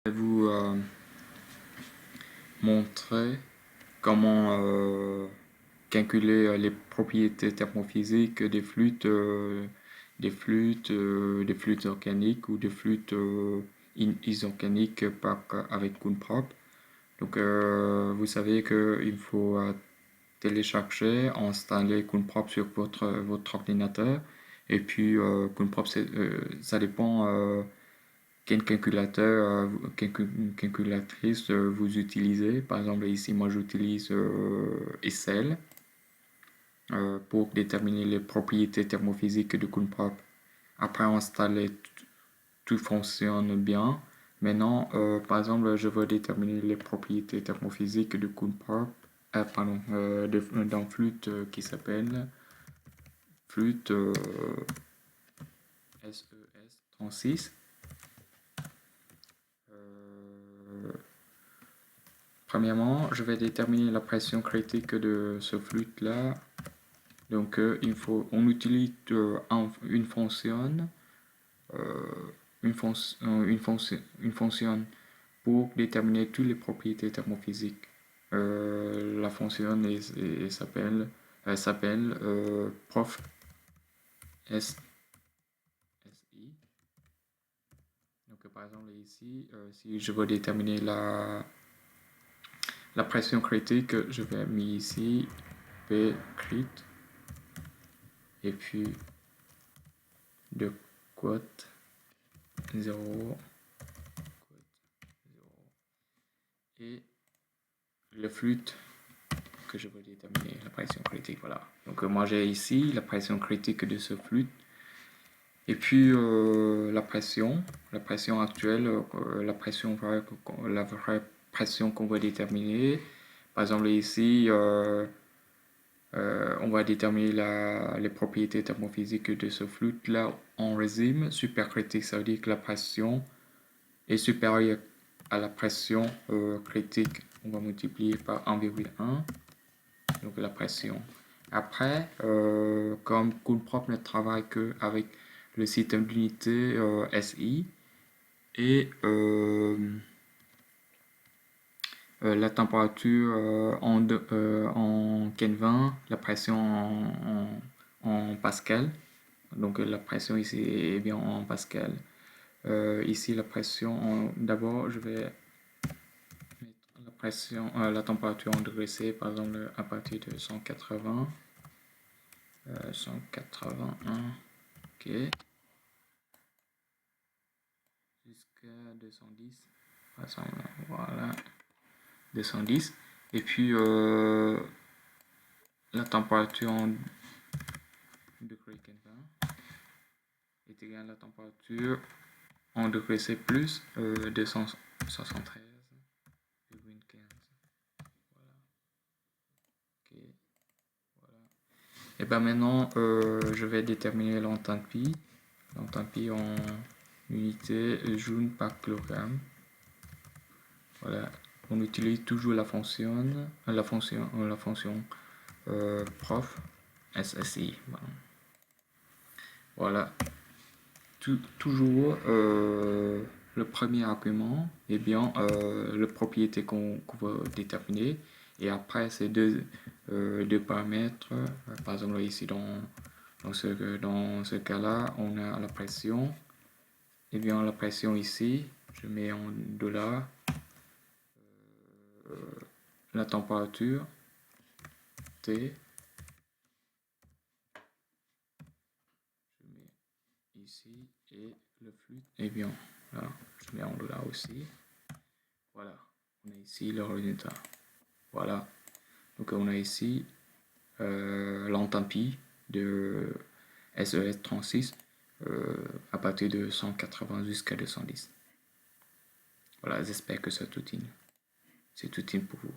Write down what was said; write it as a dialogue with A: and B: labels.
A: Je vais vous montrer comment calculer les propriétés thermophysiques des flûtes organiques ou des flûtes isorganiques avec Coonprop. Donc vous savez qu'il faut télécharger, installer Coonprop sur votre ordinateur. Et puis Coonprop, ça dépend quel calculateur, calculatrice vous utilisez. Par exemple, ici, moi, j'utilise Excel pour déterminer les propriétés thermophysiques de Coonprop. Après installer, tout fonctionne bien. Maintenant, par exemple, je veux déterminer les propriétés thermophysiques de Coonprop, d'un flûte qui s'appelle flûte SES36. Premièrement, je vais déterminer la pression critique de ce flûte-là. Donc, on utilise une fonction, pour déterminer toutes les propriétés thermophysiques. La fonction s'appelle prof SI. Donc, par exemple, ici, si je veux déterminer la pression critique, je vais mettre ici P crit et puis de quote 0 et le flûte que je veux déterminer la pression critique. Voilà. Donc moi j'ai ici la pression critique de ce flûte et puis la pression actuelle, la vraie pression qu'on va déterminer. Par exemple ici on va déterminer les propriétés thermophysiques de ce flûte là en régime supercritique. Ça veut dire que la pression est supérieure à la pression critique. On va multiplier par 1,1, donc la pression. Après, comme Coonprop ne travaille qu'avec le système d'unité SI et la température en Kelvin, la pression en Pascal. Donc la pression ici est bien en Pascal. Ici la pression, d'abord je vais mettre la pression, la température en degrés C, par exemple à partir de 180, 181, ok, jusqu'à 210, voilà, 210, et puis la température en degrés Kelvin est égale à la température en degrés C plus 273,15. Voilà. Ok. Voilà. Et ben maintenant, je vais déterminer l'enthalpie. L'enthalpie en unité joule par kilogramme. Voilà. On utilise toujours la fonction prof SSI. Voilà. Toujours le premier argument est bien la propriété qu'on va déterminer, et après ces deux paramètres, par exemple ici dans ce cas-là, on a la pression, et bien la pression ici, je mets en dollars, la température T, je mets ici, et le flux, et bien là, je mets en dollars aussi. Voilà, on a ici le résultat. Voilà, donc on a ici l'enthalpie de SES36 à partir de 180 jusqu'à 210. Voilà, j'espère que c'est utile pour vous.